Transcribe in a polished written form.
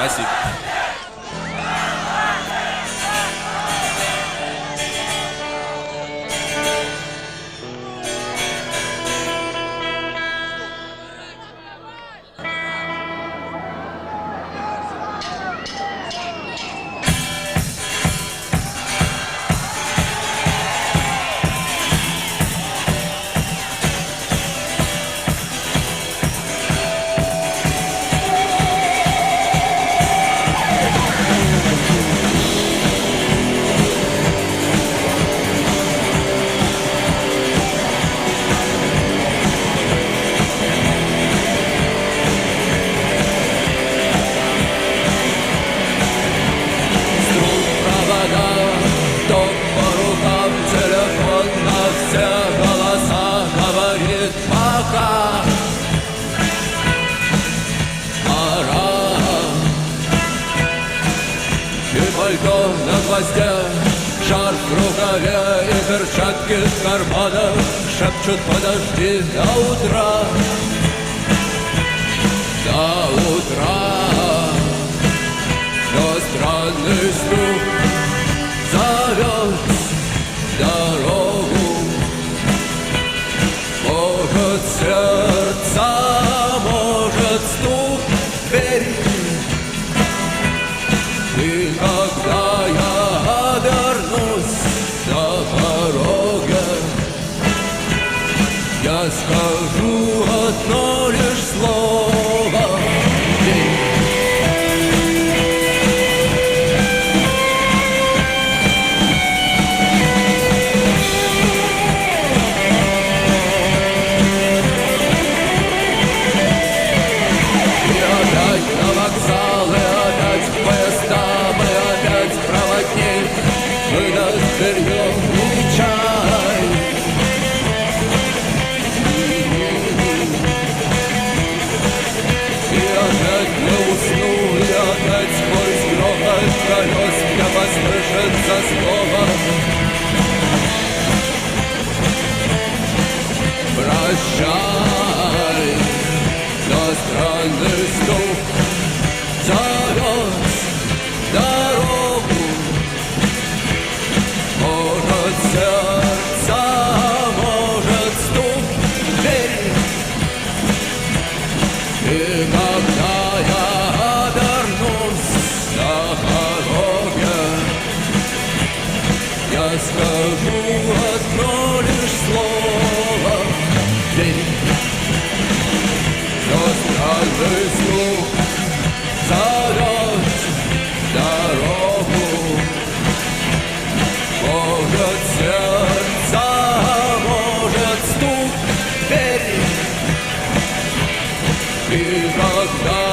Спасибо. Пальто на гвоздях, шарф в рукаве и перчатки в карманах шепчут: подожди до утра, до утра. Но странный стук зовет дорогу. Может, сердца, может, стук двери. И когда я обернусь на пороге, я скажу одно лишь слово: и опять на вокзал, и опять в поезда, мы опять проводник, мы нас берем и чай. И опять не усну, и опять сквозь грохот колес мне послышится снова: прощай. Но странный стук зовет дорогу. Может, сердца, может, стук двери. И когда я обернусь на пороге, я скажу одно лишь слово: дверь. Но странный стук зовет дорогу. Может, сердца, может, стук двери. И когда